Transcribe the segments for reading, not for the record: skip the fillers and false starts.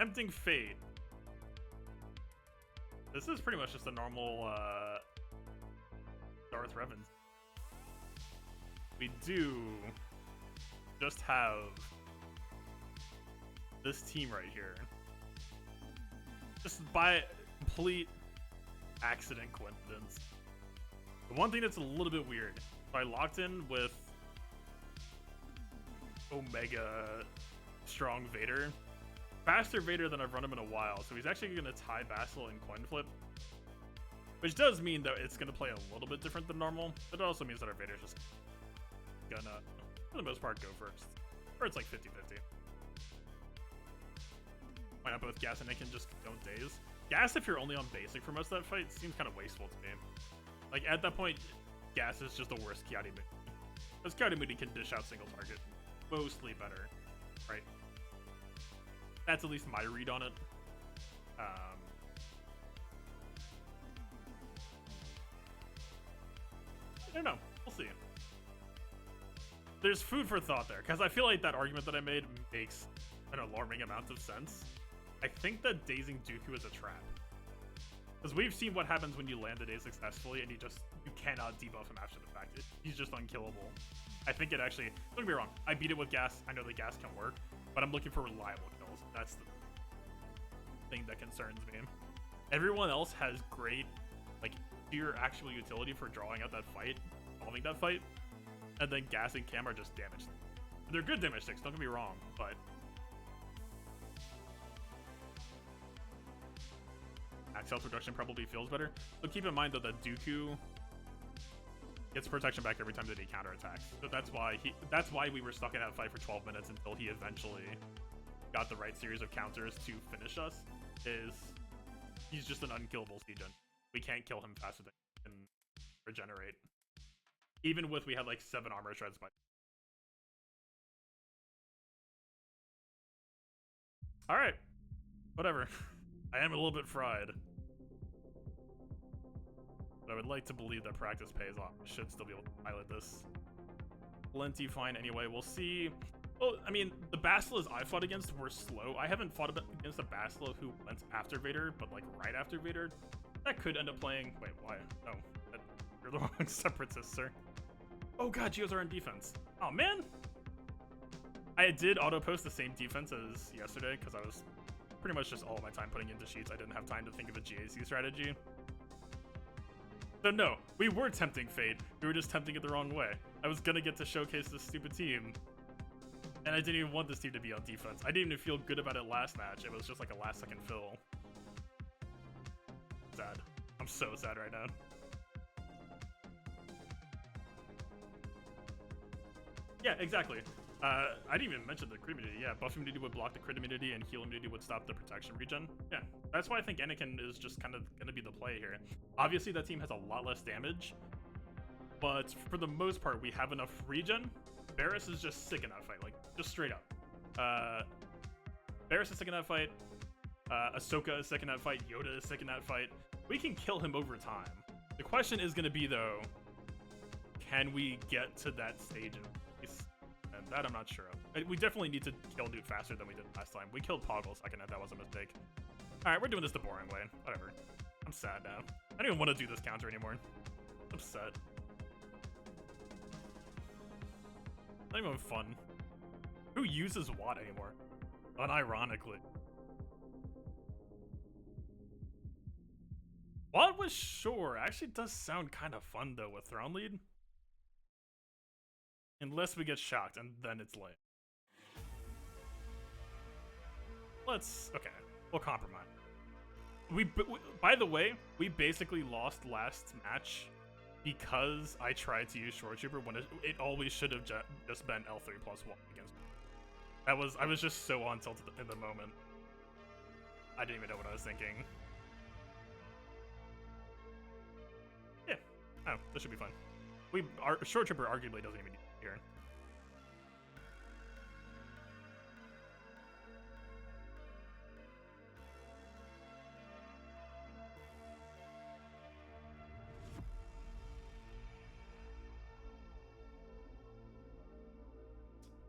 Tempting Fate. This is pretty much just a normal Darth Revan. We do just have this team right here. Just by complete accident coincidence. The one thing that's a little bit weird, so I locked in with Omega Strong Vader. Faster Vader than I've run him in a while, so he's actually going to tie Vassal and Coin Flip. Which does mean that it's going to play a little bit different than normal, but it also means that our Vader's just gonna, for the most part, go first. Or it's like 50-50. Why not both Gas and Nick and just don't daze? Gas, if you're only on basic for most of that fight, seems kind of wasteful to me. Like, at that point, Gas is just the worst Kiadi Moody. Because Kiadi Moody can dish out single target mostly better, right? That's at least my read on it. I don't know. We'll see. There's food for thought there, because I feel like that argument that I made makes an alarming amount of sense. I think that dazing Dooku is a trap. Because we've seen what happens when you land a daze successfully and you cannot debuff him after the fact. He's just unkillable. I think it actually, don't get me wrong, I beat it with gas. I know the gas can work, but I'm looking for reliable kills. That's the thing that concerns me. Everyone else has great, like, sheer actual utility for drawing out that fight, solving that fight, and then gas and Cam are just damage. They're good damage sticks, don't get me wrong, but max health reduction probably feels better. But keep in mind though that Dooku gets protection back every time that he counterattacks. So that's why we were stuck in that fight for 12 minutes until he eventually got the right series of counters to finish us. He's just an unkillable Seagen. We can't kill him faster than he can regenerate. Even with we had like 7 armor shreds by. Alright. Whatever. I am a little bit fried. But I would like to believe that practice pays off. I should still be able to pilot this. Plenty fine anyway. We'll see. Well, I mean, the Basilas I fought against were slow. I haven't fought against a Basila who went after Vader, but like right after Vader. That could end up playing. Wait, why? Oh, you're the wrong separatist, sir. Oh god, Geos are in defense. Oh man! I did auto-post the same defense as yesterday because I was pretty much just all my time putting into sheets. I didn't have time to think of a GAC strategy. So no, we were tempting fate. We were just tempting it the wrong way. I was gonna get to showcase this stupid team. And I didn't even want this team to be on defense. I didn't even feel good about it last match. It was just like a last second fill. Sad. I'm so sad right now. Yeah, exactly. I didn't even mention the crit immunity. Yeah, buff immunity would block the crit immunity and heal immunity would stop the protection regen. Yeah, that's why I think Anakin is just kind of going to be the play here. Obviously, that team has a lot less damage, but for the most part, we have enough regen. Barriss is just sick in that fight, like, just straight up. Barriss is sick in that fight. Ahsoka is sick in that fight. Yoda is sick in that fight. We can kill him over time. The question is going to be, though, can we get to that stage of peace? And that I'm not sure of. We definitely need to kill Newt faster than we did last time. We killed Poggle second, and that was a mistake. Alright, we're doing this the boring way. Whatever. I'm sad now. I don't even want to do this counter anymore. I'm upset. Not even fun. Who uses Watt anymore? Unironically. Watt was sure. Actually does sound kind of fun though with Throne Lead. Unless we get shocked, and then it's late. Okay, we'll compromise. By the way, we basically lost last match because I tried to use Short Trooper when it always should have just been L3+1 against me. I was just so on tilt in the moment. I didn't even know what I was thinking. Yeah, oh, this should be fun. Our Short Trooper arguably doesn't even need here.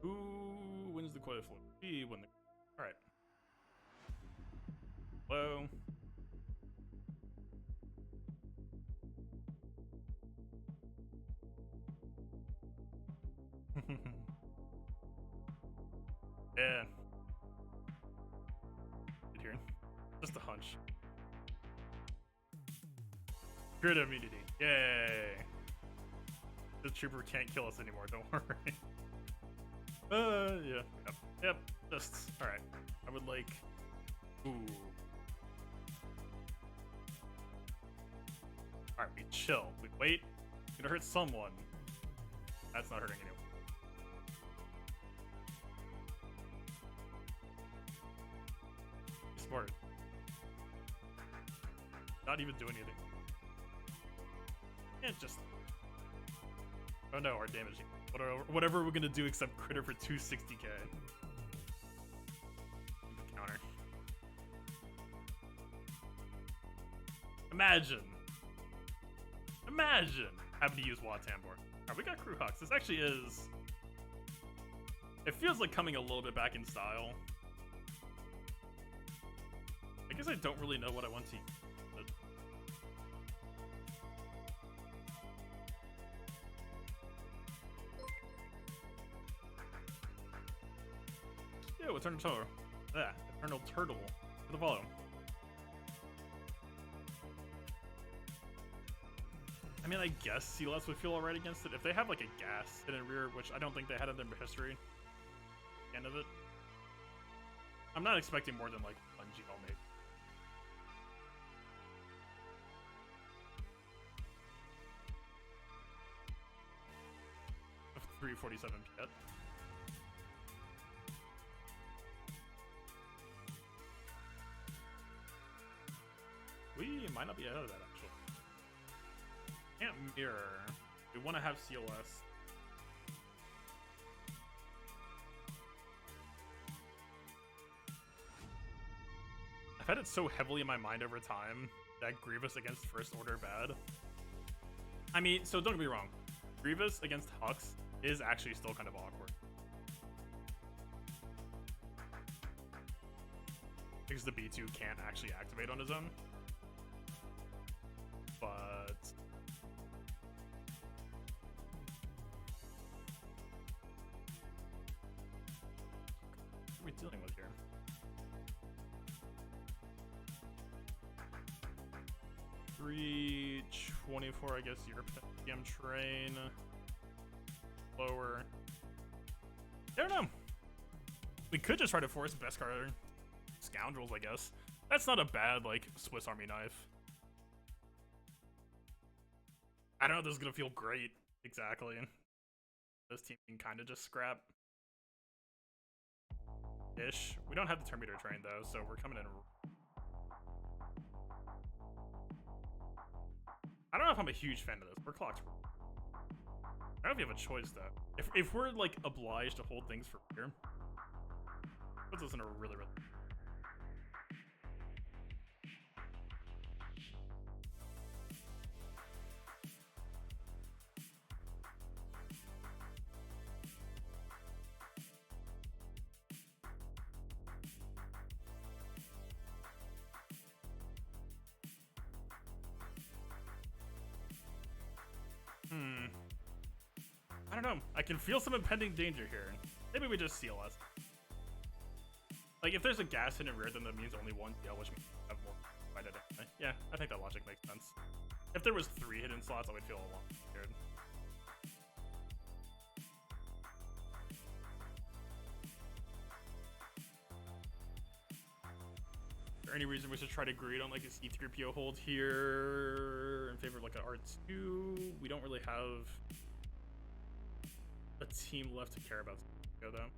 Who wins the coin flip? We win the. All right. Low. Yeah. Good here. Just a hunch. Crit immunity. Yay! The trooper can't kill us anymore, don't worry. Yeah. Yep. Just, alright. I would like... Ooh. Alright, we chill. We wait. It's gonna hurt someone. That's not hurting anyone. Smart. Not even do anything. Can't just... Oh no, our damage. Whatever we're gonna do except critter for 260k. Counter. Imagine having to use Watambor. Alright, we got Crew Hawks. This actually is... It feels like coming a little bit back in style. I guess I don't really know what I want to use. Ew, Eternal Turtle. Yeah, Eternal Turtle. For the volume. I mean, I guess CLS would feel alright against it. If they have like a gas hidden rear, which I don't think they had in their history. End of it. I'm not expecting more than like 1 GL maybe. Of 347 Piet. We might not be ahead of that, actually. Can't mirror. We want to have CLS. I've had it so heavily in my mind over time that Grievous against First Order bad. I mean, so don't get me wrong. Grievous against Hux is actually still kind of awkward. Because the B2 can't actually activate on his own. But... what are we dealing with here? $324, I guess, European train. Lower. I don't know. We could just try to force Beskar Scoundrels, I guess. That's not a bad, like, Swiss Army knife. I don't know if this is gonna feel great, exactly. This team can kind of just scrap. Ish. We don't have the Terminator train, though, so we're coming in. I don't know if I'm a huge fan of this. We're clocked. I don't know if we have a choice, though. If we're, like, obliged to hold things for here, puts us in a really... I don't know. I can feel some impending danger here. Maybe we just CLS. Like, if there's a gas in rear, then that means only one DL, which means we have more fight it anyway. Yeah, I think that logic makes sense. If there was 3 hidden slots, I would feel a lot scared. Is there any reason we should try to greed on like a C3PO hold here in favor of like an R2? We don't really have a team left to care about C3PO though.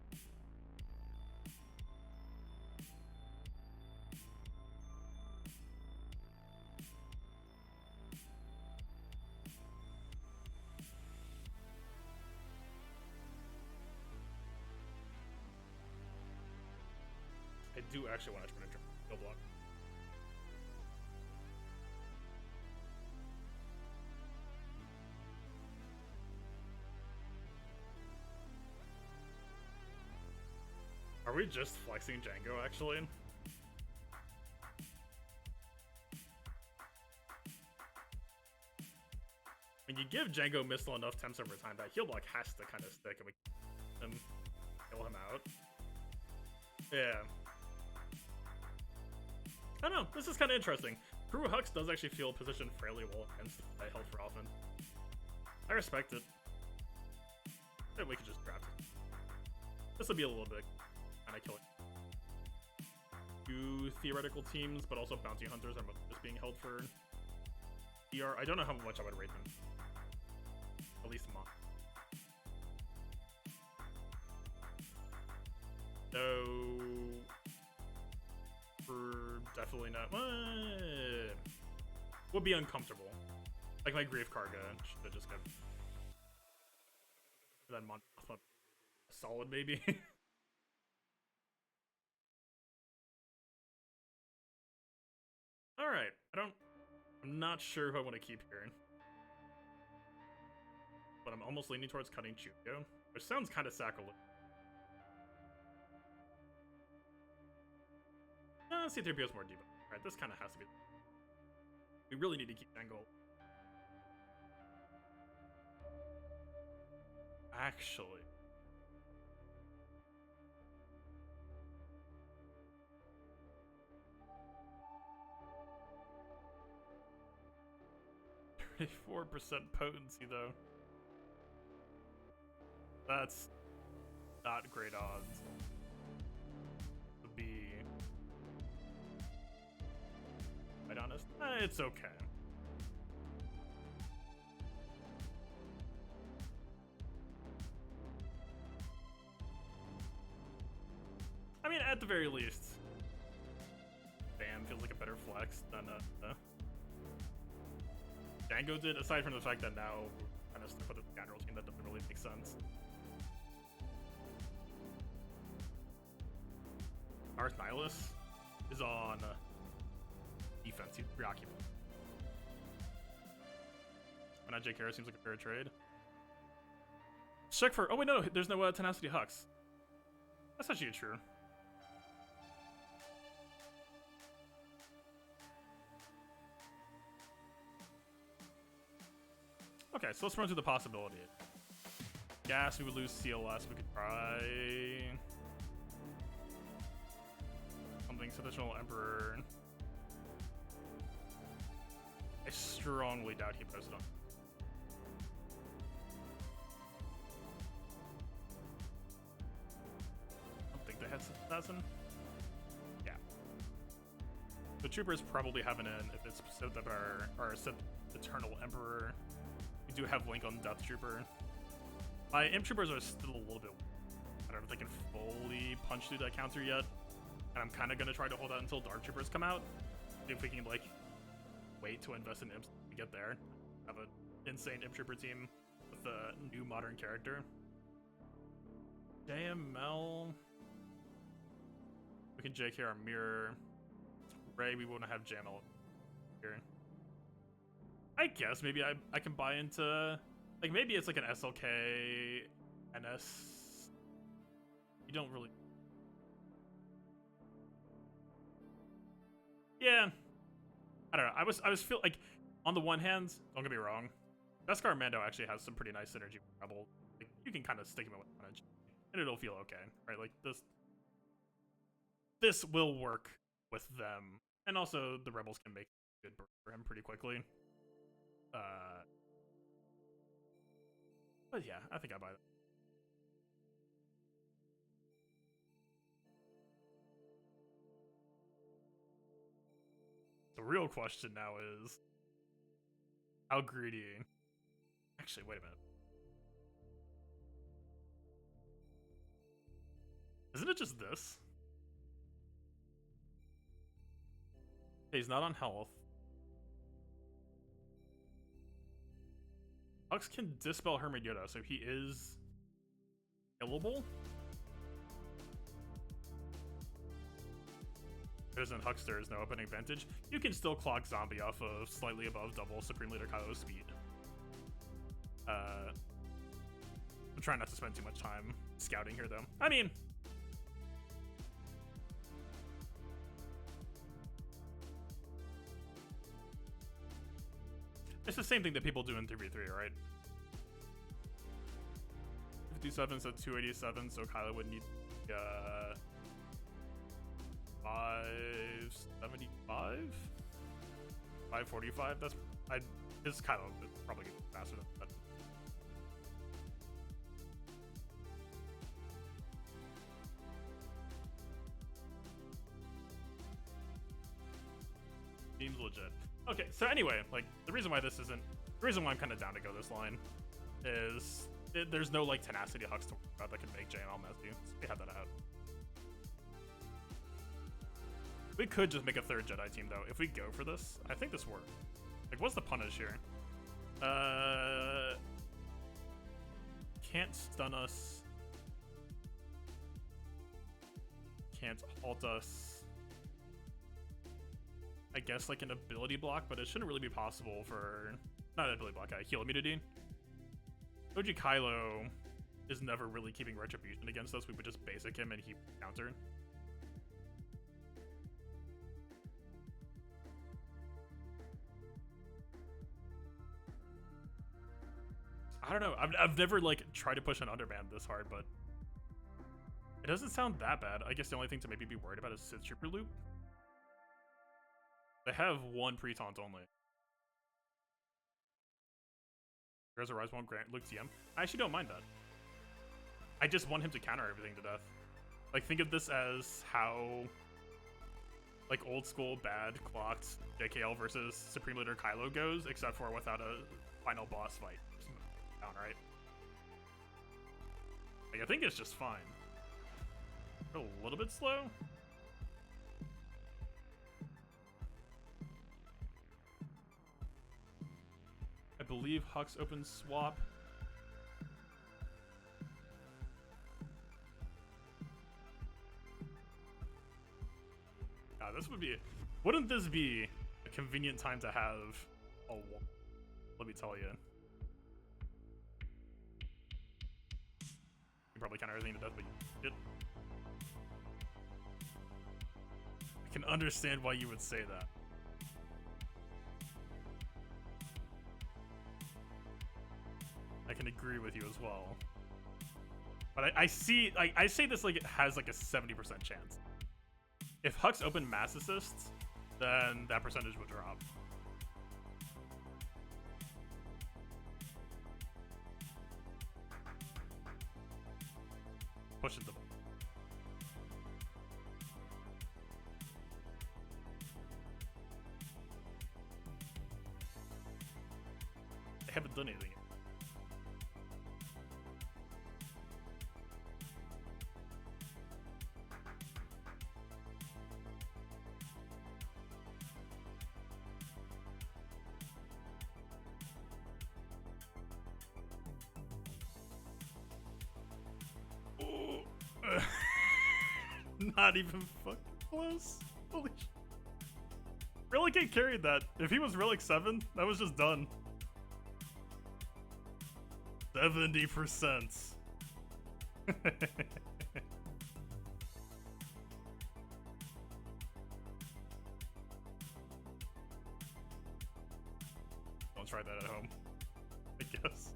I do actually want to try to kill block. Are we just flexing Django, actually? And you give Django Missile enough temps over time that heal block has to kind of stick and we can kill him out. Yeah. I don't know, this is kind of interesting. Kuru Hux does actually feel positioned fairly well against the health for often. I respect it. Maybe we could just draft it. This would be a little bit kind of killing. Two theoretical teams, but also bounty hunters are just being held for DR. I don't know how much I would rate them. At least a month. So for definitely not. Would be uncomfortable. Like my Grief Karga should just get then solid maybe. All right, I'm not sure who I want to keep here, but I'm almost leaning towards cutting Chukyo, which sounds kind of sacrilegious. C3PO is more debuff. Alright, this kind of has to be. We really need to keep Django. Actually. .34% potency, though. That's not great odds. To be quite honest, it's okay. I mean, at the very least, Bam feels like a better flex than Django did, aside from the fact that now we're kind of stuck with a scoundrel team that doesn't really make sense. Darth Nihilus is on defense, he's preoccupied. But now Jake Harris seems like a fair trade. Check for, oh wait, no, there's no Tenacity Hux. That's actually true. Okay, so let's run through the possibility. Gas, we would lose CLS, we could try something Traditional Emperor. I strongly doubt he posted on. I don't think they had 6,000. Yeah. The troopers probably have an in if it's set that our set Eternal Emperor. We do have Link on Death Trooper. My Imp Troopers are still a little bit. I don't know if they can fully punch through that counter yet. And I'm kind of going to try to hold out until Dark Troopers come out. See if we can, like, wait to invest in Imps to get there. Have an insane Imp Trooper team with a new modern character. JML. We can JK our mirror. Ray, we won't have JML here. I guess maybe I can buy into, like, maybe it's like an SLK NS. You don't really. Yeah, I don't know. I was feel like, on the one hand, don't get me wrong, Beskar Mando actually has some pretty nice synergy with Rebel. Like, you can kind of stick him with Carnage, and it'll feel okay, right? Like this will work with them, and also the Rebels can make good burn for him pretty quickly. But yeah, I think I buy that. The real question now is, how greedy? Actually, wait a minute. Isn't it just this? He's not on health. Hux can dispel Hermit Yoda, so he is killable. There's an Huckster, is no opening advantage. You can still clock Zombie off of slightly above double Supreme Leader Kylo's speed. I'm trying not to spend too much time scouting here, though. I mean, It's the same thing that people do in 3v3, right? 57, so 287, so Kylo would need 575? 545? That's his Kylo is probably faster than that. Seems legit. Okay, so anyway, like the reason why I'm kind of down to go this line is there's no like tenacity Hux to worry about that can make JML messy. So we have that out. We could just make a third Jedi team though. If we go for this, I think this works. Like, what's the punish here? Can't stun us. Can't halt us. I guess like an ability block, but it shouldn't really be possible for not an ability block, heal immunity. OG Kylo is never really keeping retribution against us. We would just basic him and he counter. I don't know. I've never like tried to push an underman this hard, but it doesn't sound that bad. I guess the only thing to maybe be worried about is Sith Trooper loop. They have one pre-taunt only. Rise won't grant Luke TM. I actually don't mind that. I just want him to counter everything to death. Like, think of this as how like old school bad clocked JKL versus Supreme Leader Kylo goes, except for without a final boss fight. Just down, right? Like, I think it's just fine. A little bit slow. I believe Hux opens swap. This would be... Wouldn't this be a convenient time to have a... Let me tell you. You probably counter everything to death, but you did. I can understand why you would say that. I can agree with you as well. But I see, like, I say this like it has like a 70% chance. If Hux opened mass assists, then that percentage would drop. Push it the ball. They haven't done anything yet. Not even fucking close. Holy shit. Relic 8 carried that. If he was Relic 7, that was just done. 70%. Don't try that at home, I guess.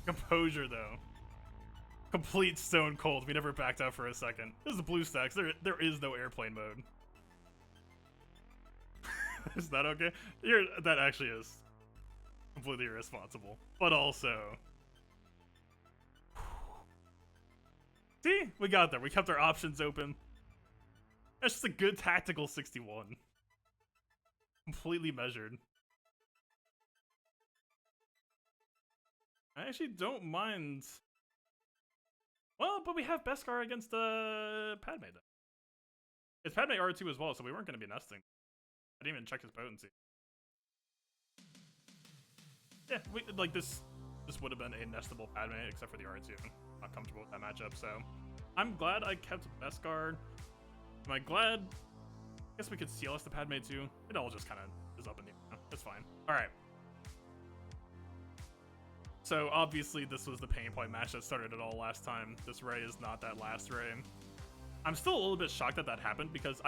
Composure, though. Complete stone cold. We never backed out for a second. This is the blue stacks. There is no airplane mode. Is that okay? That actually is completely irresponsible. But also... See? We got there. We kept our options open. That's just a good tactical 61. Completely measured. I actually don't mind. Well, but we have Beskar against Padme then. It's Padme R2 as well, so we weren't going to be nesting. I didn't even check his potency. Yeah, like this would have been a nestable Padme, except for the R2. I'm not comfortable with that matchup, so I'm glad I kept Beskar. Am I glad? I guess we could CLS the Padme too. It all just kind of is up in the air. It's fine. All right. So obviously this was the pain point match that started it all last time. This Ray is not that last Ray. I'm still a little bit shocked that that happened because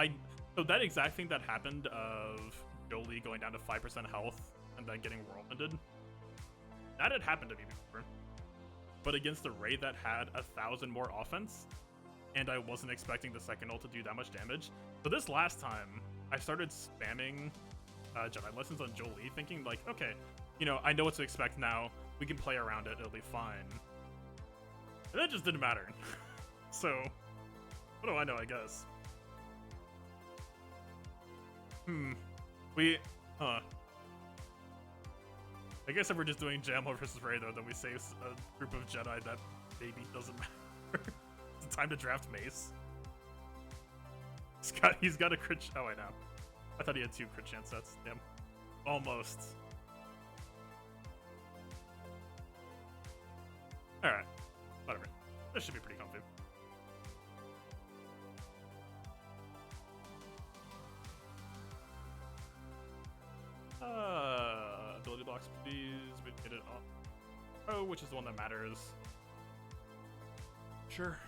so that exact thing that happened of Jolie going down to 5% health and then getting whirlwinded, that had happened to me before. But against a Ray that had 1,000 more offense, and I wasn't expecting the second ult to do that much damage. So this last time, I started spamming Jedi Lessons on Jolie, thinking like, okay, you know, I know what to expect now. We can play around it, it'll be fine. And that just didn't matter. So, what do I know, I guess? I guess if we're just doing Jamel versus Ray, though, then we save a group of Jedi that maybe doesn't matter. It's time to draft Mace. He's got a crit. Oh, I know. I thought he had 2 crit chance sets. Damn. Almost. Alright. Whatever. This should be pretty comfy. Ability blocks, please. We get it off. Oh, which is the one that matters. Sure.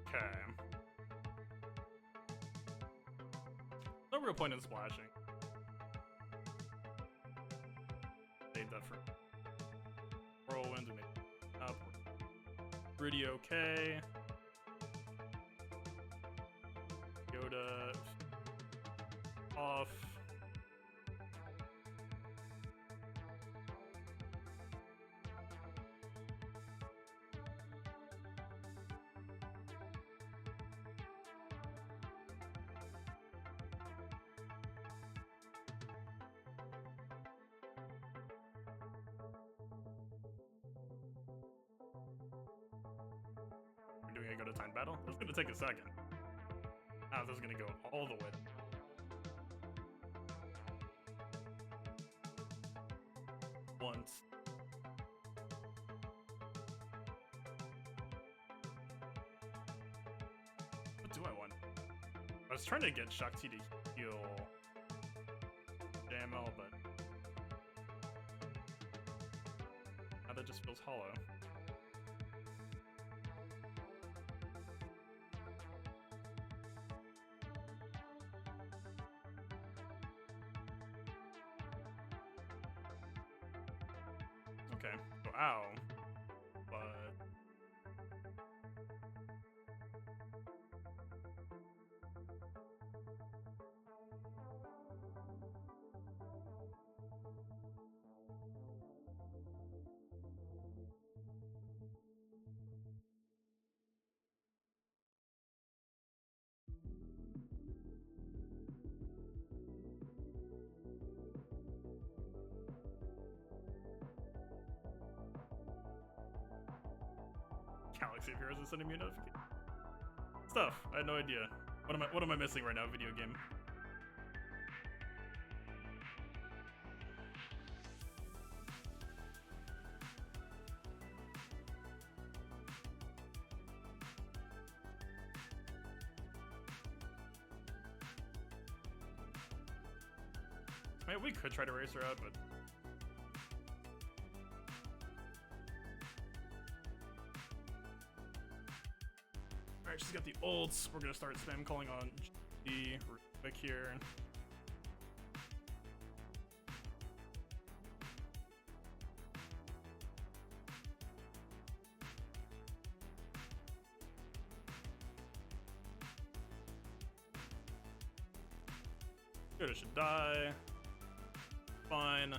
Okay. No real point in splashing. Save that for whirlwind and make it up. Pretty okay. Yoda off. We're doing a go to time battle. That's gonna take a second. Ah, this is gonna go all the way. Once. What do I want? I was trying to get Shakti to heal JML, but now that just feels hollow. Okay, so ow, but Galaxy of Heroes is sending me a notification. Stuff. I had no idea. What am I missing right now, video game? I mean, we could try to race her out, but alright, she's got the ults. We're gonna start spam calling on G real quick here. Yoda should die. Fine.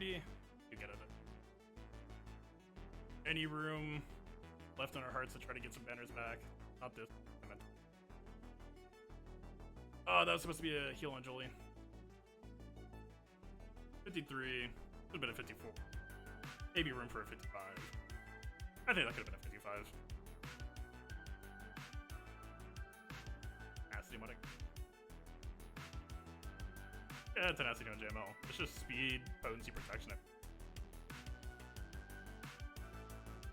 equanimity. You get it. Any room left in our hearts to try to get some banners back. Not this. Oh, that was supposed to be a heal on Jolie. 53. Could have been a 54. Maybe room for a 55. I think that could have been a 55. Tenacity money. Yeah, tenacity on JML. It's just speed, potency, protection.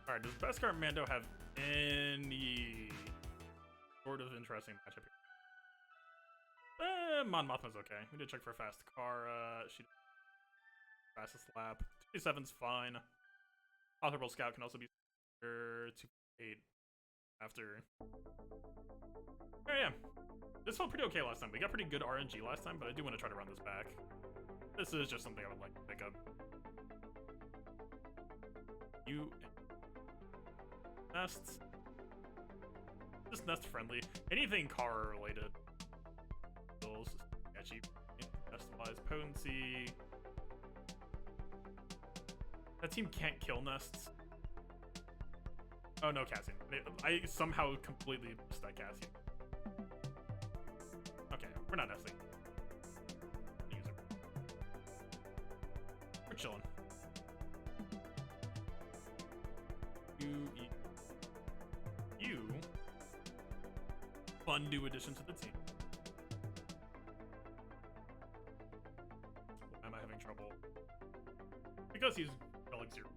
Alright, does Beskar Mando have any sort of interesting matchup here? Mon Mothma's okay. We did check for fast Kara. She fastest lap. 27's fine. Authorable Scout can also be 2.8 after. Oh yeah. This felt pretty okay last time. We got pretty good RNG last time, but I do want to try to run this back. This is just something I would like to pick up. You nests. Just nest friendly. Anything car related. Skills, sketchy. Nest wise potency. That team can't kill nests. Oh no, Cassian. I somehow completely missed that Cassian. Okay, we're not nesting. User. We're chilling. You. Fun new addition to the team. Am I having trouble? Because he's Relic 0.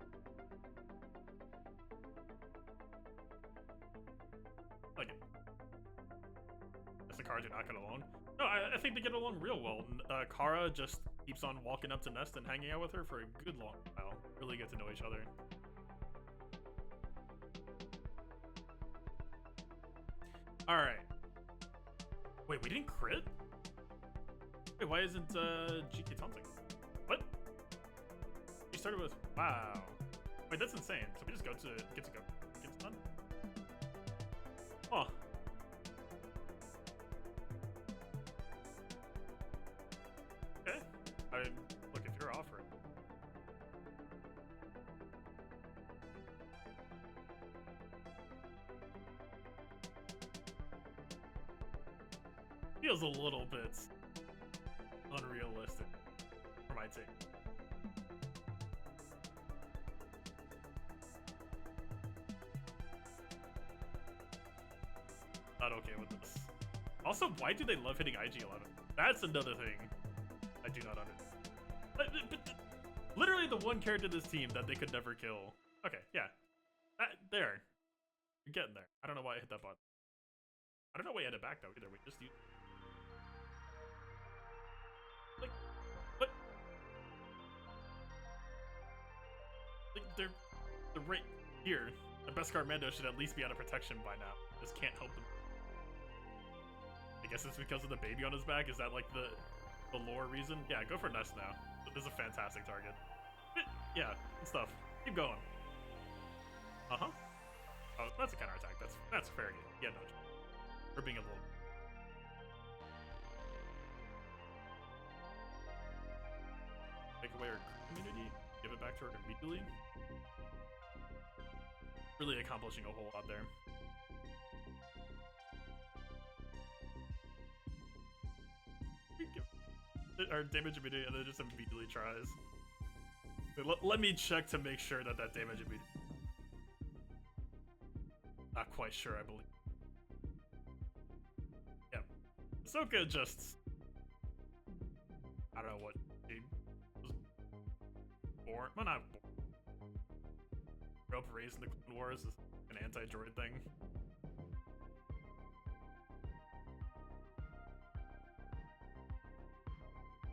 Like it. Guess the Kara do not get along. No, I think they get along real well. Kara just keeps on walking up to Nest and hanging out with her for a good long while. Really get to know each other. Alright. Wait, we didn't crit? Wait, why isn't GK taunting? What? We started with wow. Wait, that's insane. So we just go to get to go. Get done. Oh. Okay. Look, if you're offering. Feels a little bit unrealistic for my take. Not okay with this. Also, why do they love hitting IG-11? That's another thing I do not understand. Literally the one character in this team that they could never kill. Okay, yeah. There. You're getting there. I don't know why I hit that button. I don't know why I hit it back though either. We just used. Like, what? Like, they're right here. The Beskar Mando should at least be out of protection by now. Just can't help them. I guess it's because of the baby on his back. Is that like the lore reason? Yeah, go for Nest now. This is a fantastic target. Yeah, good stuff. Keep going. Uh-huh. Oh, that's a counterattack. That's fair game. Yeah, no. We're being a little. Take away our community, give it back to her immediately. Really accomplishing a whole lot there. Our damage immediately, and then just immediately tries. Let me check to make sure that damage immediately. Not quite sure, I believe. Yeah. Ahsoka just. I don't know what. She was born. Well, not born. Grew up raised in the Clone Wars as an anti-droid thing.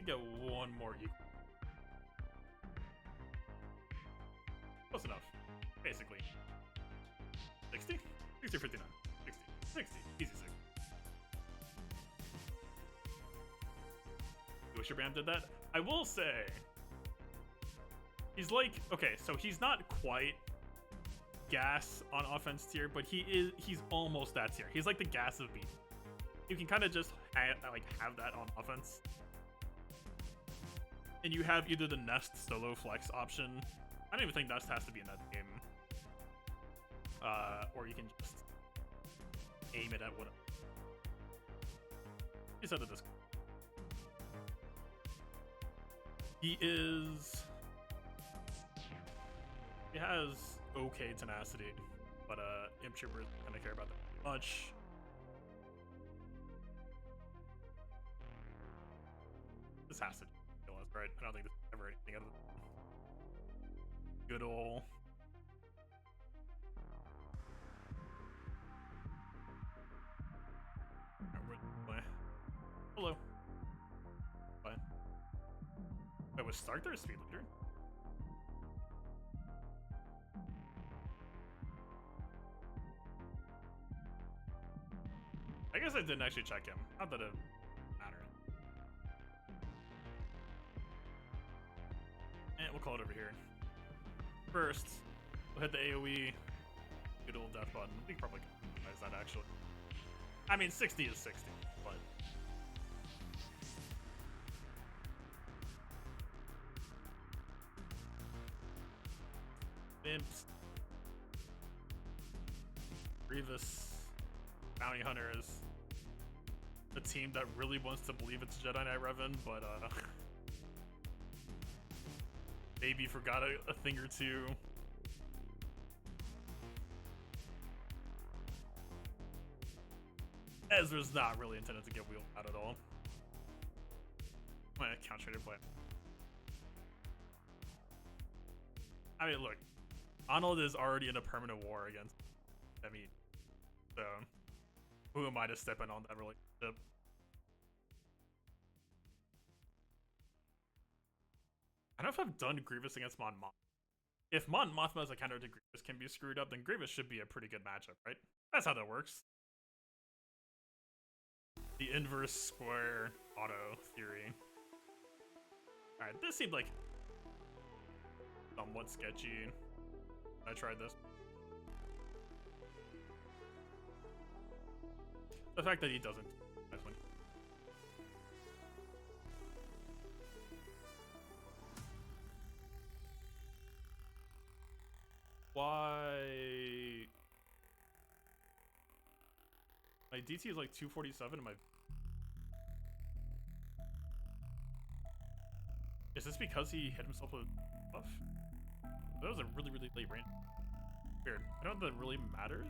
Get one more equal. Close enough. Basically. 60? 60 or 59? 60. 60. Easy 6. You wish your Bam did that? I will say. He's like, okay, so he's not quite gas on offense tier, but he's almost that tier. He's like the gas of beat. You can kind of just have that on offense. and you have either the Nest solo flex option. I don't even think Nest has to be in that game. Or you can just aim it at whatever. He said that this. He has okay tenacity, but Imp Trooper isn't gonna care about that much. This has to kill us, right? I don't think this is ever anything other than good ol'. Hello. Bye. Wait, was Stark there a speed leader? I guess I didn't actually check him. Not that it mattered. And we'll call it over here. First, we'll hit the AoE. Good old death button. We can probably customize that actually. I mean, 60 is 60, but. Imps. Grievous. Bounty Hunters. A team that really wants to believe it's Jedi Knight Revan, but maybe forgot a thing or two. Ezra's not really intended to get wheeled out at all. My account trader play. I mean, look, Arnold is already in a permanent war against me, so who am I to step in on that relationship? I don't know if I've done Grievous against Mon Mothma. If Mon Mothma as a counter to Grievous can be screwed up, then Grievous should be a pretty good matchup, right? That's how that works. The inverse square auto theory. Alright, this seemed like somewhat sketchy. I tried this. The fact that he doesn't. That's funny. Why? My DT is like 247 and my. Is this because he hit himself with a buff? That was a really, really late range. Weird. I don't know if that really matters.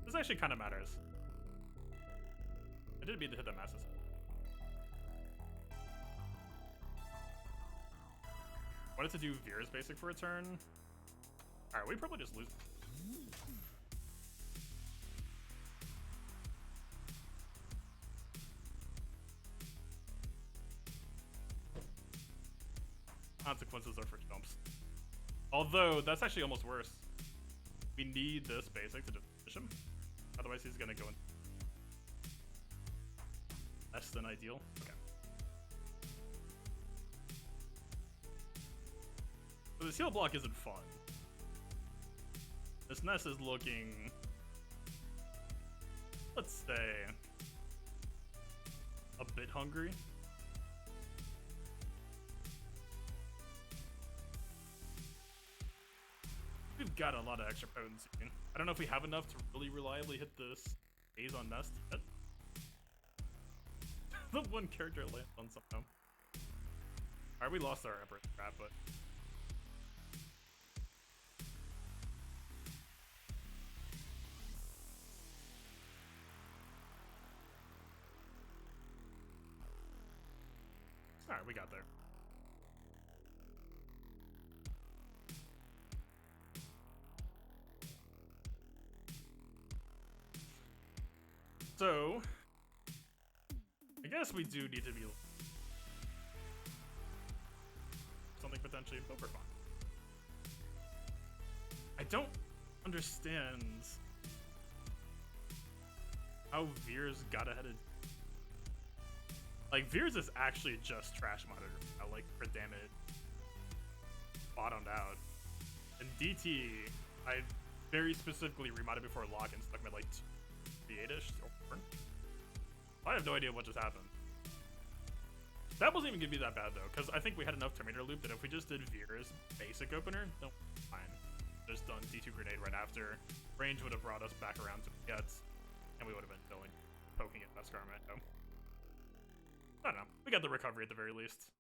This actually kind of matters. I didn't mean to hit that masses. Wanted to do Veer's basic for a turn. Alright, we probably just lose. Consequences are for jumps. Although, that's actually almost worse. We need this basic to finish him. Otherwise, he's gonna go in. Less than ideal. Okay. So this heal block isn't fun. This Ness is looking, let's say, a bit hungry. We've got a lot of extra potency. I don't know if we have enough to really reliably hit this phase on Nest yet. The one character lands on somehow. Alright, we lost our Emperor crap, but. Alright, we got there. So, I guess we do need to be something potentially, but we're fine. I don't understand how Veers got ahead of. Like, Veers is actually just trash monitor. Like, crit damage bottomed out. And DT, I very specifically remodded before lock and stuck me at like 8-ish. I have no idea what just happened. That wasn't even gonna be that bad though, because I think we had enough Terminator loop that if we just did Veer's basic opener, then fine. Just done D2 grenade right after. Range would have brought us back around to Gets, and we would have been going poking at Beskar Mando. I don't know. We got the recovery at the very least.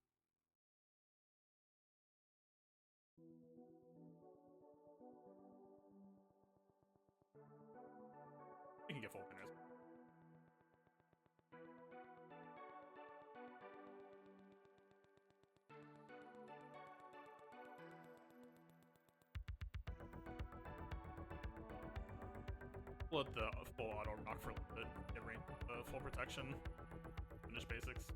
We can get full winners. Let the full auto rock for a little bit, get range, full protection, finish basics.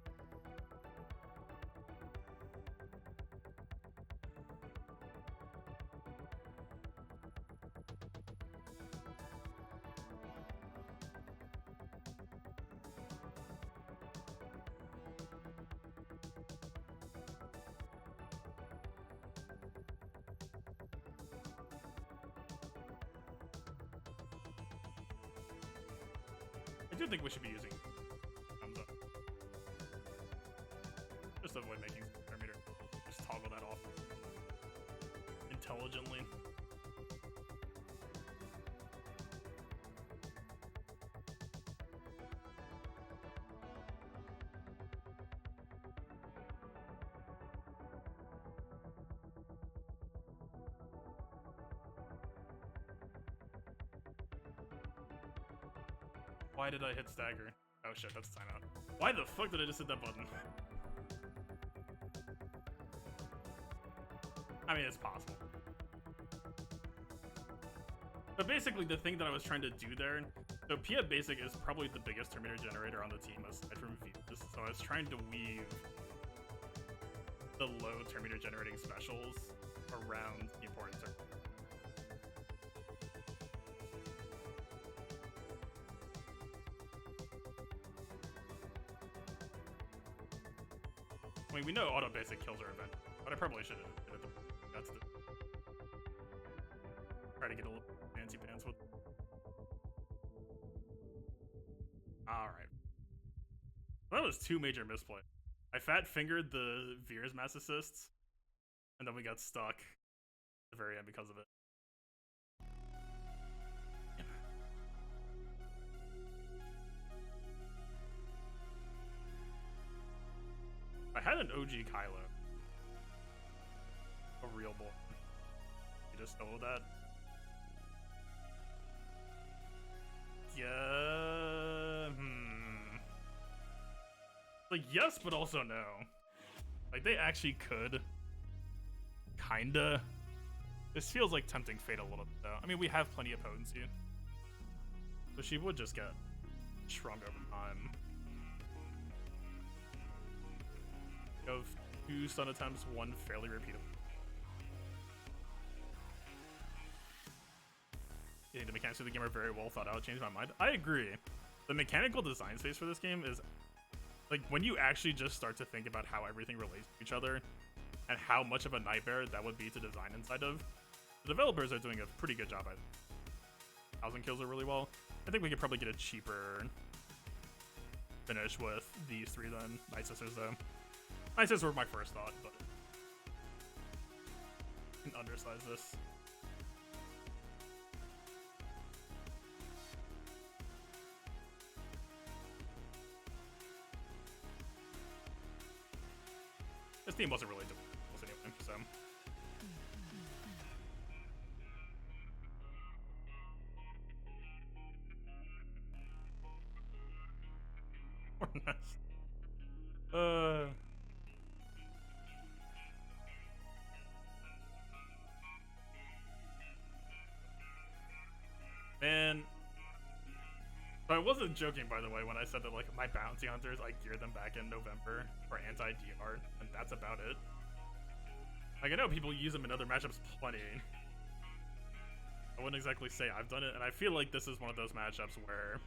I do think we should be using thumbs up. Just to avoid making Terminator. Just toggle that off intelligently. Why did I hit stagger? Oh shit, that's a timeout. Why the fuck did I just hit that button? I mean, it's possible. But basically, the thing that I was trying to do there, so Pia Basic is probably the biggest Terminator generator on the team aside from Venus, so I was trying to weave the low Terminator generating specials around the important Terminator. I mean, we know auto basic kills our event, but I probably should have hit it. That's the try to get a little fancy pants with. Alright. That was two major misplays. I fat fingered the Veer's mass assists, and then we got stuck at the very end because of it. I had an OG Kylo. A real boy. You just know that? Yeah. Like, yes, but also no. Like, they actually could. Kinda. This feels like tempting fate a little bit, though. I mean, we have plenty of potency. So she would just get shrunk over time. Of 2 stun attempts, 1 fairly repeatable. You think the mechanics of the game are very well thought out? Changed my mind. I agree. The mechanical design space for this game is like when you actually just start to think about how everything relates to each other and how much of a nightmare that would be to design inside of. The developers are doing a pretty good job at 1,000 kills are really well. I think we could probably get a cheaper finish with these 3 than Night Sisters though. Night Sisters were my first thought, but I can undersize this. This team wasn't really difficult anyway, so. Or nice. Man. So I wasn't joking, by the way, when I said that, like, my bounty hunters, I geared them back in November for anti-DR, and that's about it. Like, I know people use them in other matchups plenty. I wouldn't exactly say I've done it, and I feel like this is one of those matchups where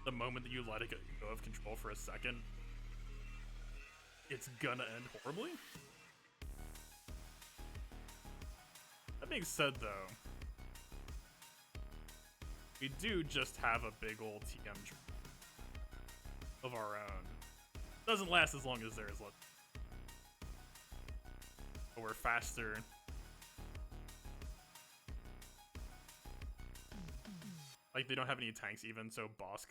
the moment that you let it go of control for a second, it's gonna end horribly. That being said, though, we do just have a big old TM of our own. Doesn't last as long as theirs. But we're faster. Like, they don't have any tanks even, so Bosk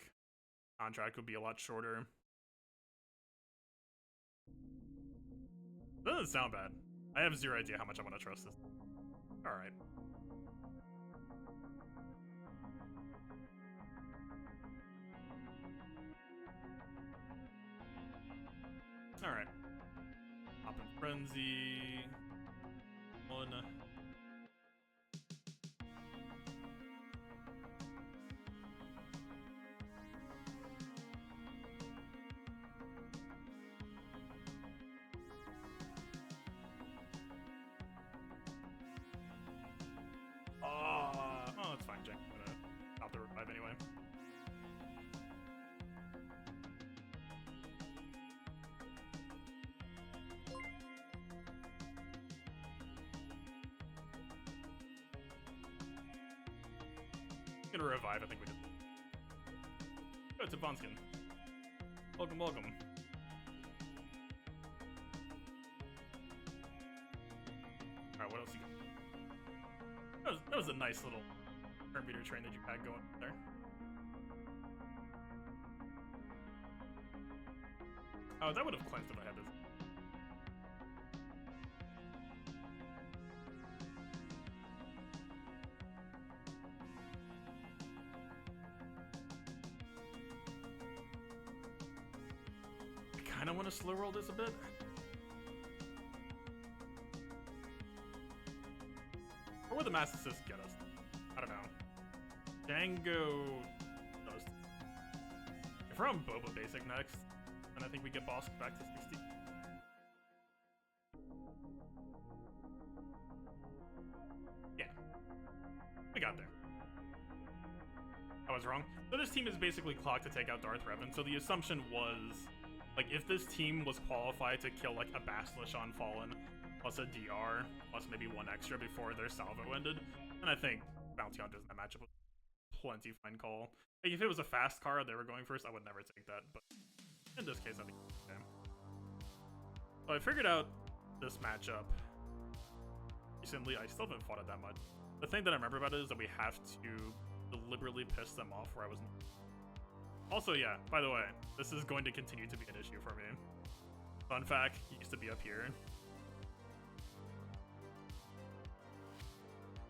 contract would be a lot shorter. Doesn't sound bad. I have zero idea how much I want to trust this. Alright. Alright. Hop in Frenzy. One. Oh, that's fine, Jack. I'm gonna stop the revive anyway. Gonna revive, I think we did. Oh, it's a Bonskin. Welcome, welcome. Alright, what else you got? That was a nice little turn meter train that you had going there. Oh, that would have cleansed if I had this. I kind of want to slow roll this a bit. Or would the Mass Assist get us? I don't know. Django does. If we're on Boba Basic next, then I think we get Bosk back to 60. Yeah. We got there. I was wrong. So this team is basically clocked to take out Darth Revan, so the assumption was, like, if this team was qualified to kill, like, a Basilisk on Fallen, plus a DR, plus maybe one extra before their salvo ended, then I think Bounty Hunters in that matchup was plenty fine call. Like, if it was a fast car they were going first, I would never take that, but in this case, I think it's okay. So I figured out this matchup recently. I still haven't fought it that much. The thing that I remember about it is that we have to deliberately piss them off where I was. Also, yeah, by the way, this is going to continue to be an issue for me. Fun fact, he used to be up here.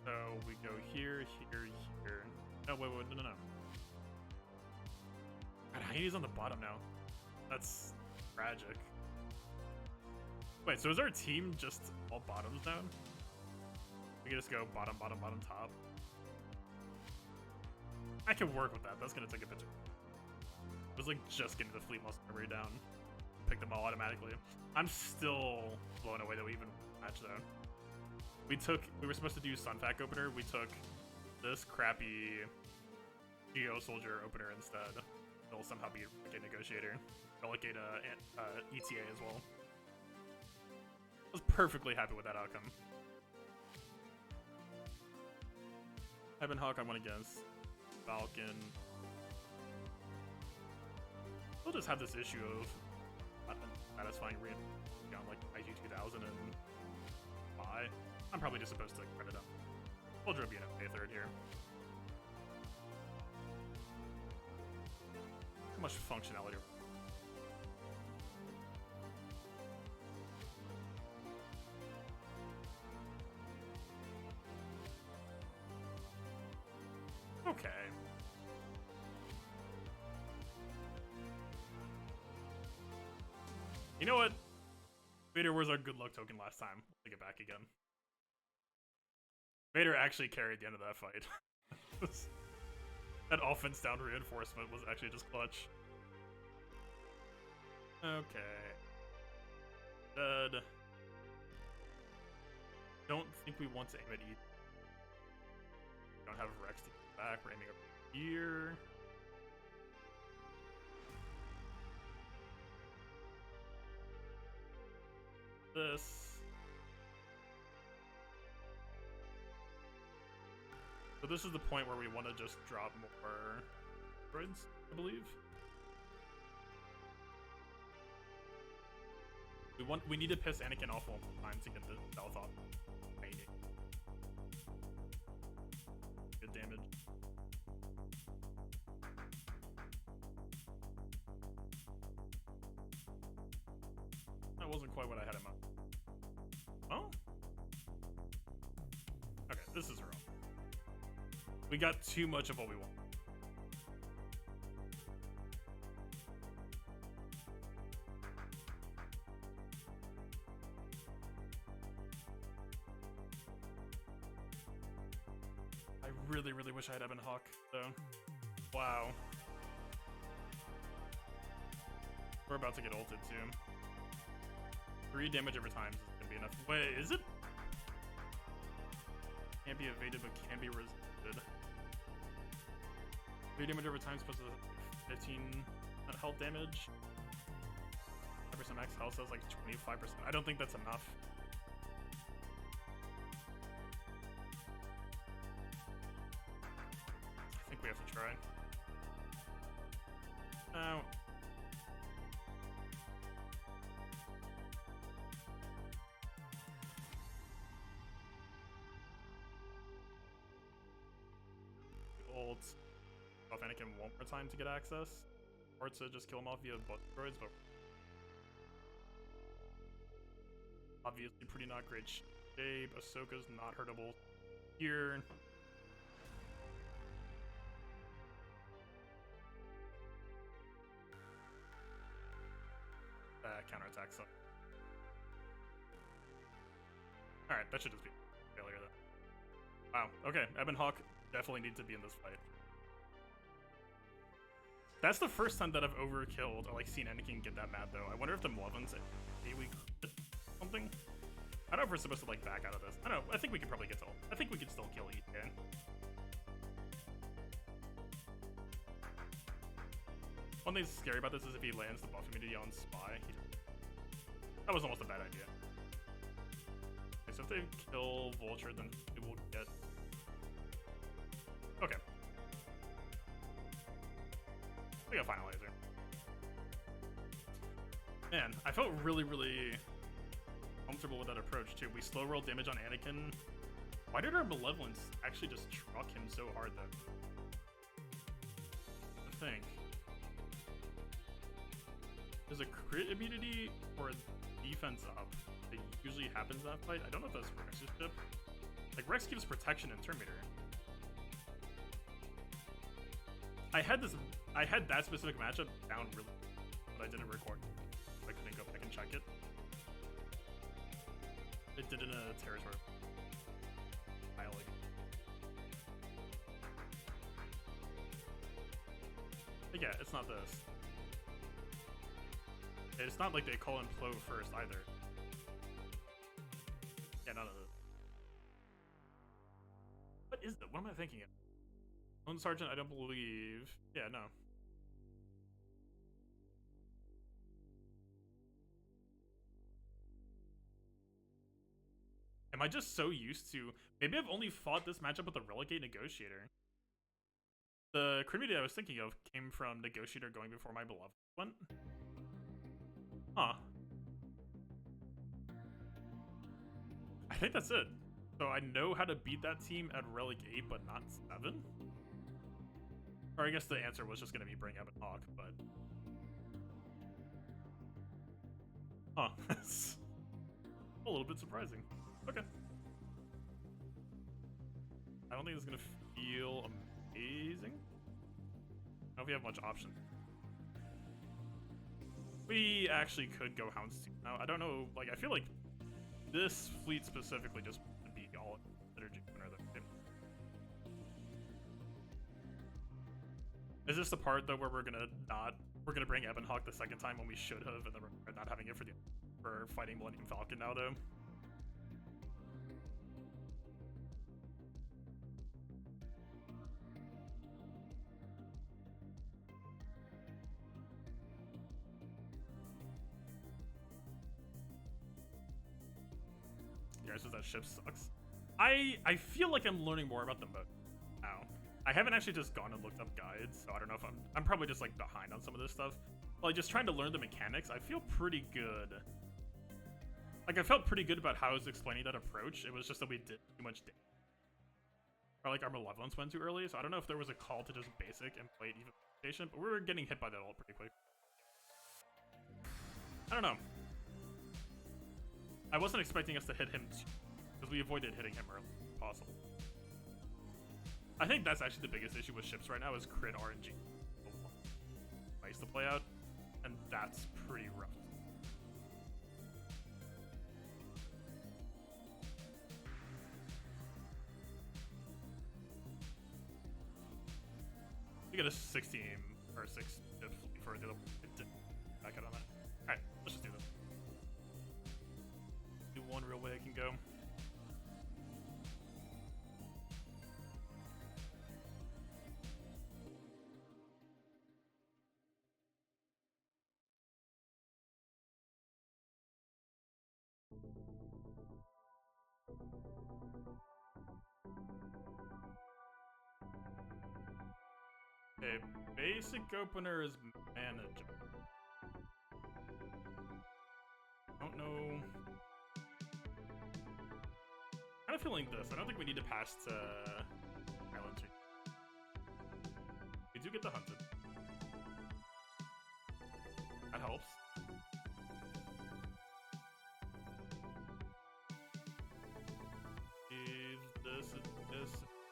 So we go here, here, here. No, wait, no. God, Heidi's on the bottom now. That's tragic. Wait, so is our team just all bottoms down? We can just go bottom, bottom, bottom, top. I can work with that. That's gonna take a bit. It was like just getting the fleet muscle memory down. Pick them all automatically. I'm still blown away that we even matched though. We were supposed to do Sunfac opener. We took this crappy Geo Soldier opener instead. It'll somehow be a negotiator. Relegate ETA as well. I was perfectly happy with that outcome. Heaven Hawk I went against. Falcon. We'll just have this issue of not satisfying read on like IG 2000 and Phi. I'm probably just supposed to credit up. Soldier will be an okay third here. Too much functionality. Okay. You know what? Vader was our good luck token last time. We'll take it back again. Vader actually carried the end of that fight. That offense down reinforcement was actually just clutch. Okay. Dead. Don't think we want to aim at E. Don't have Rex to get back. We're aiming up here. This. So this is the point where we want to just drop more droids, I believe. We need to piss Anakin off one more time to get the stealth off. Good damage. That wasn't quite what I had in mind. Oh? Okay, this is wrong. We got too much of what we want. I really, really wish I had Ebon Hawk, though. Wow. We're about to get ulted, too. 3 damage over time is gonna be enough. Wait, is it? Can't be evaded, but can be resisted. 3 damage over time is supposed to 15 health damage. 5% max health, so it's like 25%. I don't think that's enough. I think we have to try. Oh. Ult off Anakin one more time to get access, or to just kill him off via butt droids, but obviously pretty not great shape. Ahsoka's not hurtable here. Counterattack so. Alright, that should just be a failure then. Wow, okay, Ebon Hawk definitely needs to be in this fight. That's the first time that I've overkilled or like seen Anakin get that mad though. I wonder if the Malevolence we could something. I don't know if we're supposed to like back out of this. I don't know. I think we could probably get to. I think we could still kill Ethan. One thing that's scary about this is if he lands the buff immunity on Spy. That was almost a bad idea. Okay, so if they kill Vulture, then we will get. Okay. We got Finalizer. Man, I felt really, really comfortable with that approach too. We slow roll damage on Anakin. Why did our Malevolence actually just truck him so hard though? I think. Is a crit immunity or defense up? It usually happens in that fight. I don't know if that's Rex's ship. Like Rex gives protection in turn meter. I had that specific matchup down really, but I didn't record. I couldn't go back and check it. It did in a territory. I like. But yeah, it's not this. It's not like they call in Plo first either. Yeah, none of this. What is that? What am I thinking of? Lone Sergeant, I don't believe. Yeah, no. Am I just so used to... Maybe I've only fought this matchup with the Relegate Negotiator. The Crimity I was thinking of came from Negotiator going before my beloved one. Huh. I think that's it. So I know how to beat that team at Relic 8, but not 7? Or I guess the answer was just going to be bring Ebon Hawk, but... Huh. That's a little bit surprising. Okay. I don't think it's going to feel amazing. I don't know if we have much option. We actually could go Houndstooth now. I don't know, like, I feel like this fleet specifically just would be all Liturgy winner of the game. Is this the part though where we're gonna bring Ebon Hawk the second time when we should have, and then we're not having it for fighting Millennium Falcon now though? Says that ship sucks. I feel like I'm learning more about the mode now. I haven't actually just gone and looked up guides, so I don't know if I'm probably just like behind on some of this stuff. Like just trying to learn the mechanics, I feel pretty good Like, I felt pretty good about how I was explaining that approach. It was just that we did too much damage. Or, like, our malevolence went too early, so I don't know if there was a call to just basic and play it even patient, but we were getting hit by that ult pretty quick. I don't know. I wasn't expecting us to hit him because we avoided hitting him early as possible. I think that's actually the biggest issue with ships right now is crit RNG. Nice to play out, and that's pretty rough. We get a 16 or 6 for the other back out on that. Alright, let's just do this. Do one real way I can go. Okay, basic opener is manageable. I don't know. Kind of feeling this. I don't think we need to pass to Island 2. We do get the hunted. That helps. If this is this,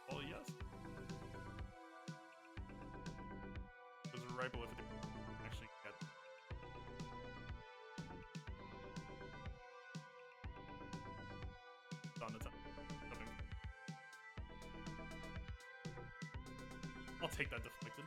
well, yes. Right below if it actually get. It's on the top. I'll take that deflected.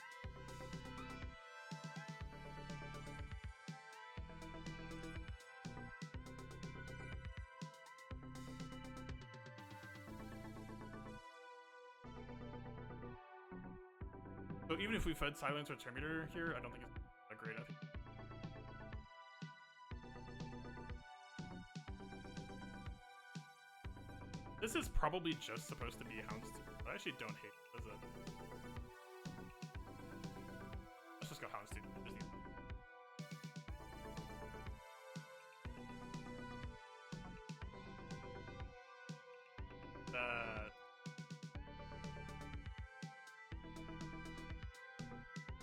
So even if we fed Silence or Terminator here, I don't think it's a great idea. This is probably just supposed to be Houndstooth, but I actually don't hate it, does it? Let's just go Houndstooth.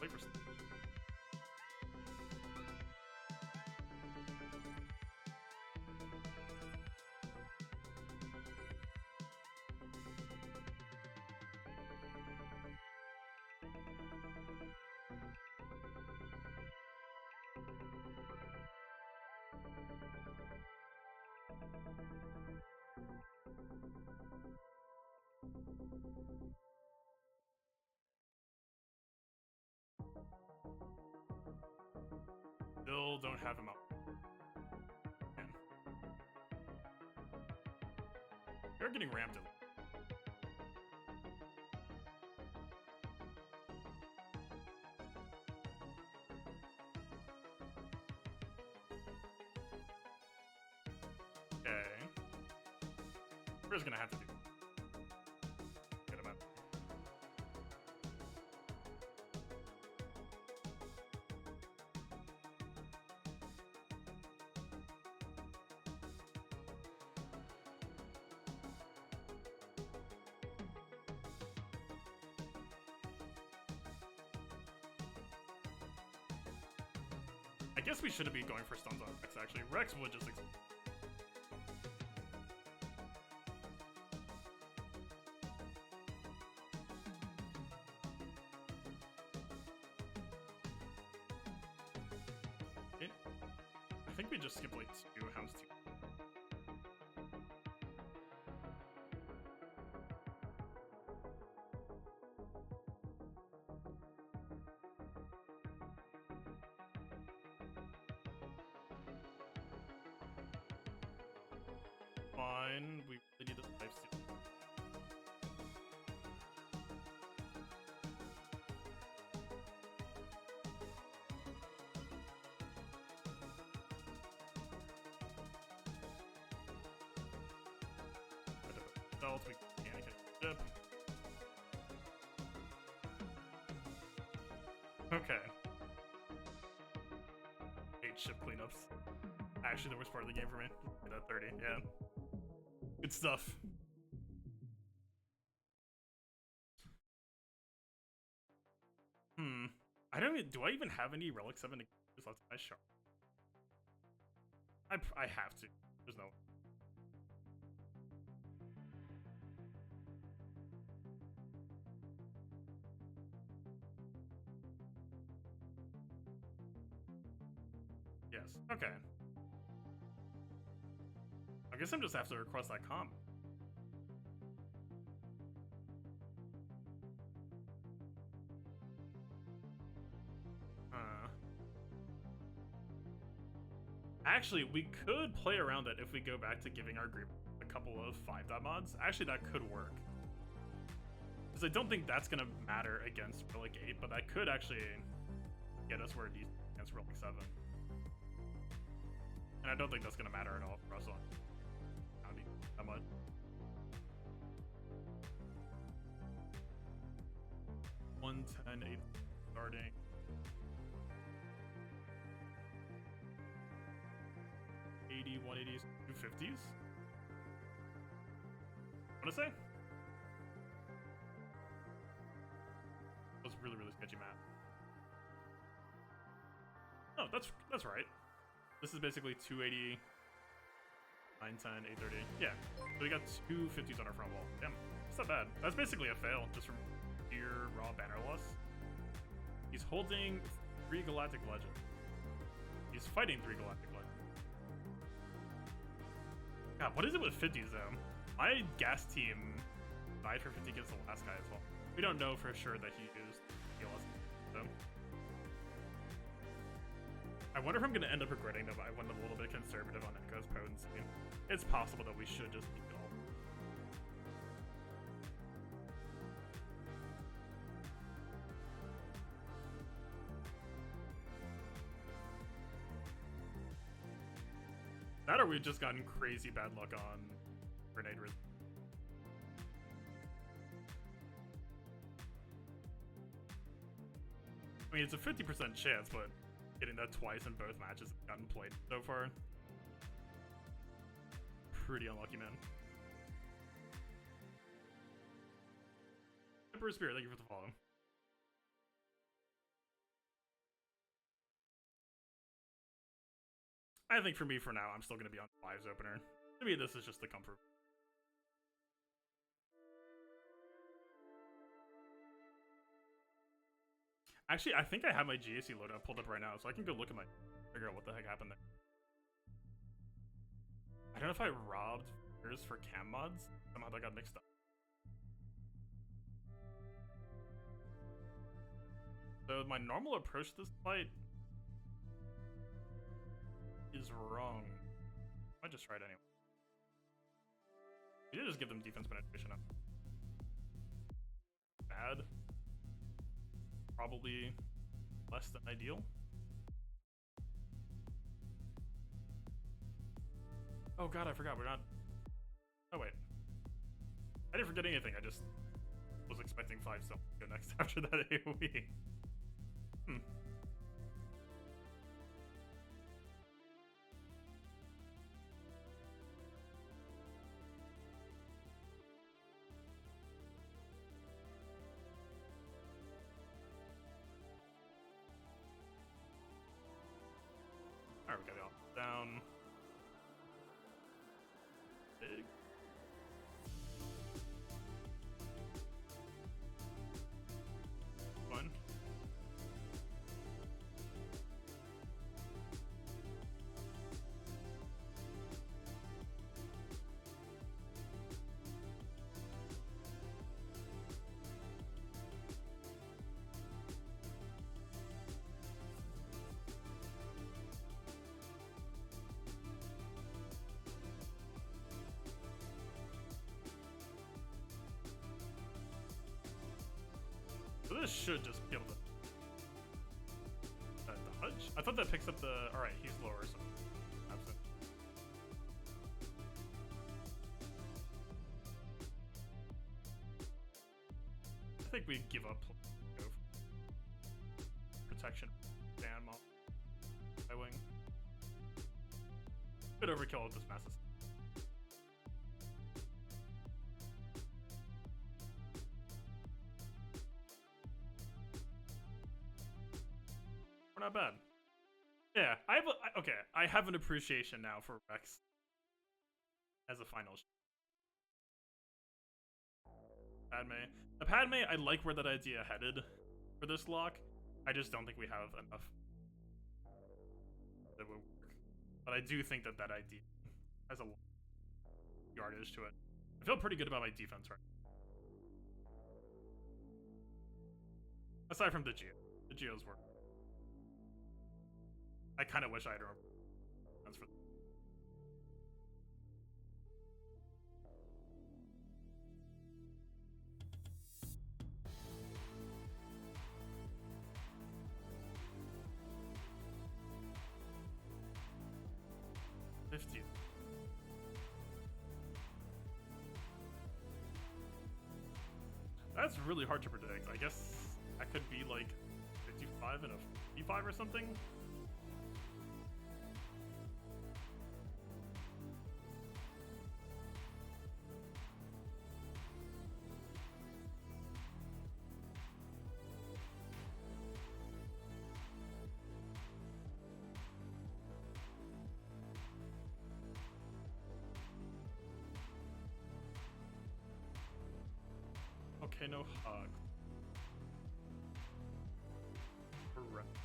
Wait for. Still don't have him up. Man. They're getting rammed in. Okay. We're just gonna have to do. Get him up. I guess we shouldn't be going for stuns on Rex, actually. Rex would just I think we just skip like 2 Houndstooth. Fine, we really need this lifesteal. Stealth, we can't get a ship. Okay. 8 ship cleanups. actually the worst part of the game for me. That 30, yeah. Good stuff. I don't even, do I even have any Relic 7 left in my shop? I have to. There's no. Yes. Okay. I guess I'm just have to request that comp. Actually, we could play around it if we go back to giving our group a couple of 5-dot mods. Actually, that could work. Because I don't think that's going to matter against Relic 8, but that could actually get us where it needs against Relic 7. And I don't think that's going to matter at all for us on that much. $110, 8 starting. 80, 180s, 250s? I want to say? That's really, really sketchy math. Oh, that's right. This is basically 280, 910, 830. Yeah, so we got 250s on our front wall. Damn, it's not bad. That's basically a fail, just from pure raw banner loss. He's holding 3 Galactic Legends. He's fighting 3 Galactic Legends. God, what is it with 50s though? My gas team died for 50 against the last guy as well. We don't know for sure that he used PLS. So. I wonder if I'm going to end up regretting that I went a little bit conservative on Echo's potency. It's possible that we should just keep it all. That or we've just gotten crazy bad luck on grenade resist. I mean, it's a 50% chance, but getting that twice in both matches have gotten played so far. Pretty unlucky, man. Emperor Spirit, thank you for the follow. I think for me, for now, I'm still going to be on 5's opener. To me, this is just the comfort. Actually, I think I have my GAC loadout pulled up right now, so I can go look at figure out what the heck happened there. I don't know if I robbed yours for cam mods. Somehow that got mixed up. So my normal approach to this fight is wrong. I might just try it anyway. You just give them defense penetration up. Bad. Probably less than ideal. Oh god, I forgot, we're not... Oh wait. I didn't forget anything, I just was expecting 5 still to go next after that AoE. Alright, we got it all down. Big. One. So this should just be able to dodge. I thought that picks up the... Alright, he's lower, so... Absent. I think we give up. Go for protection. Dan, mom. High wing. Bit overkill with this masses. We're not bad. Yeah, okay. I have an appreciation now for Rex as a final. Padme. The Padme, I like where that idea headed for this lock. I just don't think we have enough that would work. But I do think that that idea has a lot of yardage to it. I feel pretty good about my defense right now. Aside from the Geo. The Geos work. I kind of wish I had a defense for them. That's really hard to predict. I guess that could be like 55 and a 55 or something. Okay, no hug. Correct.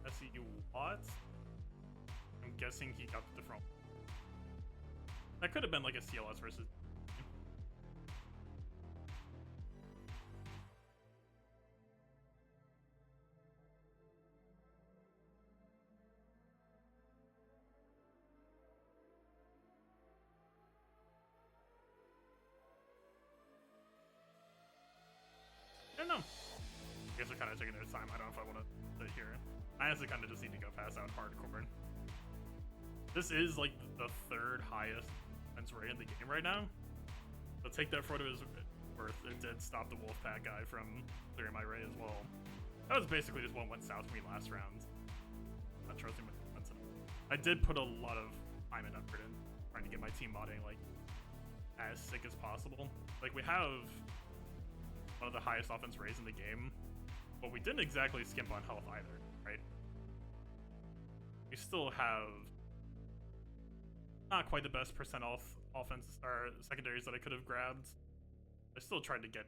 SEU what? I'm guessing he got the front. That could have been like a CLS versus. I don't know. I guess they're kind of taking their time. I don't know if I want to sit here. I honestly kind of just need to go pass out hardcore. This is like the third highest defense rate in the game right now. So take that for what it was worth. It did stop the Wolfpack guy from clearing my ray as well. That was basically just what went south for me last round. Not trusting my defense enough. I did put a lot of time and effort in trying to get my team modding like as sick as possible. Like we have one of the highest offense rates in the game, but we didn't exactly skimp on health either, right? We still have not quite the best percent offense or secondaries that I could have grabbed. I still tried to get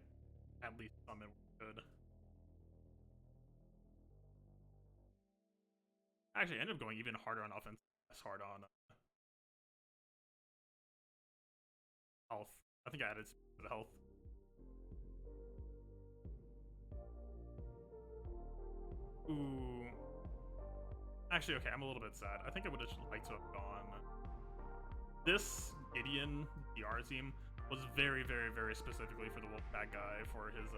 at least some in good. Actually, I ended up going even harder on offense, less hard on health. I think I added to the health. Ooh. Actually, okay, I'm a little bit sad. I think I would have liked to have gone. This Gideon DR team was very, very, very specifically for the Wolfpack guy for his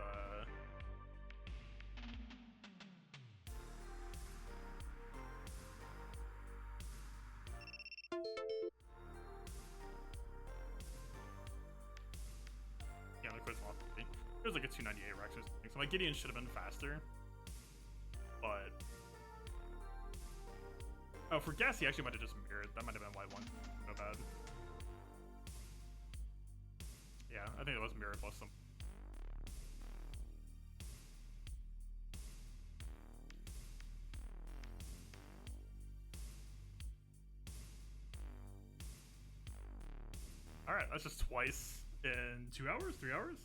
yeah, the quiz lost. It was like a 298 Rex or something. So my Gideon should have been faster. But oh, for gas, he actually might have just mirrored. That might have been why one. No bad. Yeah, I think it was mirror plus some. All right, that's just twice in 2 hours, 3 hours.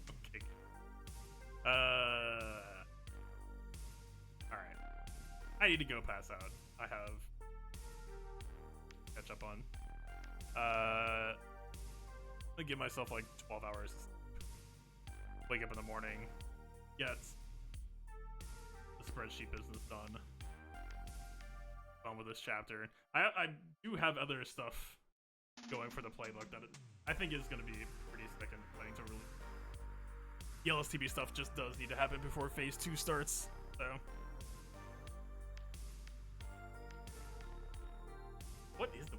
Okay. Alright. I need to go pass out. I have catch up on. I'm gonna give myself like 12 hours. Wake up in the morning. Get the spreadsheet business done. Done with this chapter. I do have other stuff going for the playbook that I think is gonna be pretty sick and exciting to release. The LSTB stuff just does need to happen before phase 2 starts, so. What is the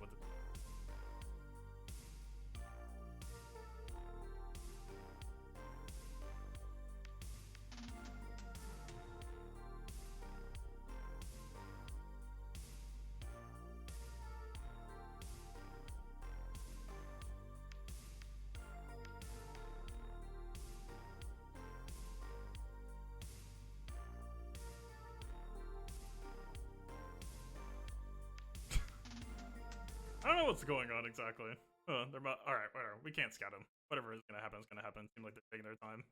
don't know what's going on exactly. They're about alright, whatever. We can't scout them. Whatever is gonna happen is gonna happen. Seem like they're taking their time.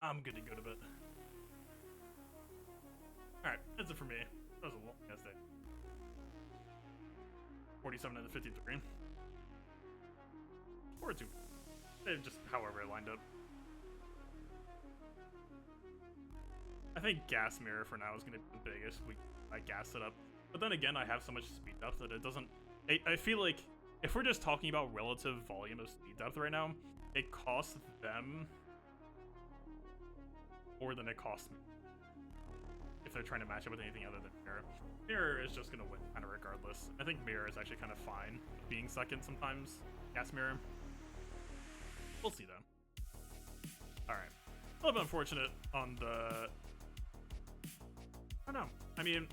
I'm good to go to bed. Alright, that's it for me. That was a long ass day. 47 and 53. Or 2. Just however it lined up. I think gas mirror for now is going to be the biggest. I gas it up. But then again, I have so much speed depth that it doesn't... I feel like if we're just talking about relative volume of speed depth right now, it costs them more than it costs me. If they're trying to match it with anything other than mirror. Mirror is just going to win kind of regardless. I think mirror is actually kind of fine being second sometimes. Gas mirror. We'll see though. Alright. A little bit unfortunate on the... I don't know. I mean,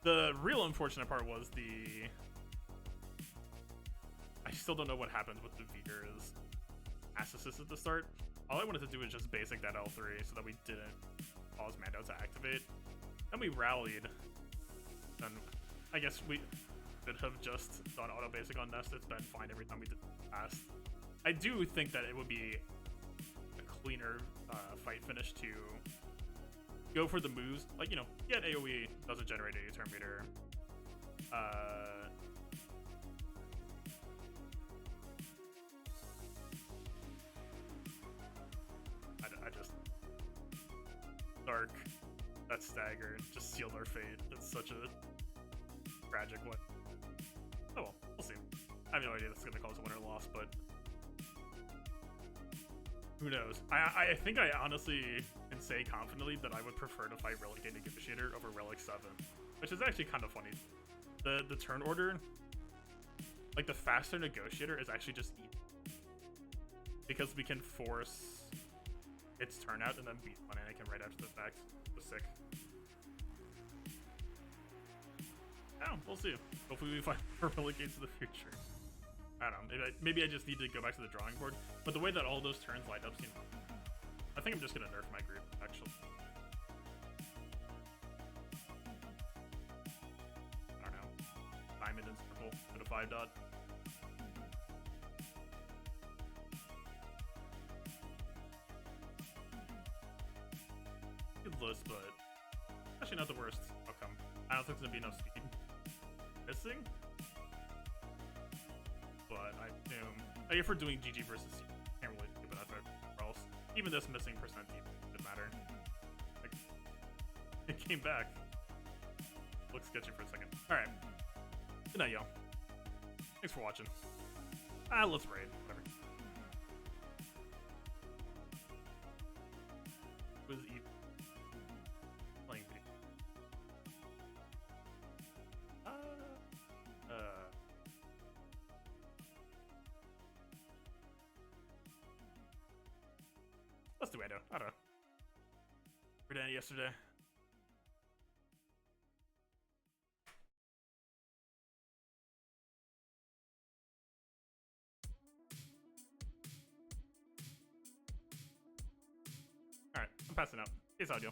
the real unfortunate part was the... I still don't know what happens with the Veer's Ass Assist at the start. All I wanted to do was just basic that L3 so that we didn't cause Mando to activate. Then we rallied. And I guess we could have just done auto basic on Nest. It's been fine every time we did the past. I do think that it would be a cleaner fight finish to go for the moves. Like, you know, get AoE, doesn't generate a turn meter. I just... Dark, that stagger, just sealed our fate. It's such a tragic one. Oh well, we'll see. I have no idea if it's going to cause a win or loss, but... Who knows? I think I honestly can say confidently that I would prefer to fight Relic Day Negotiator over Relic 7. Which is actually kind of funny. The turn order, like the faster Negotiator is actually just easy. Because we can force its turn out and then beat one Anakin right after the fact. It's sick. Oh, we'll see. Hopefully we find more Relic Gates in the future. I don't know, maybe I just need to go back to the drawing board. But the way that all those turns light up, you know, I think I'm just gonna nerf my group, actually. I don't know. Diamond and circle with a 5-dot. Good list, but actually not the worst outcome. I don't think there's gonna be enough speed. Missing? But I assume, like, if we're doing GG versus C, can't really do it or else. Even this missing percent didn't matter. Like, it came back. Looks sketchy for a second. Alright. Good night, y'all. Thanks for watching. Let's raid. Whatever. Was playing video. Let's do Ando. I don't know. We did it yesterday. Alright, I'm passing out. Peace out, y'all.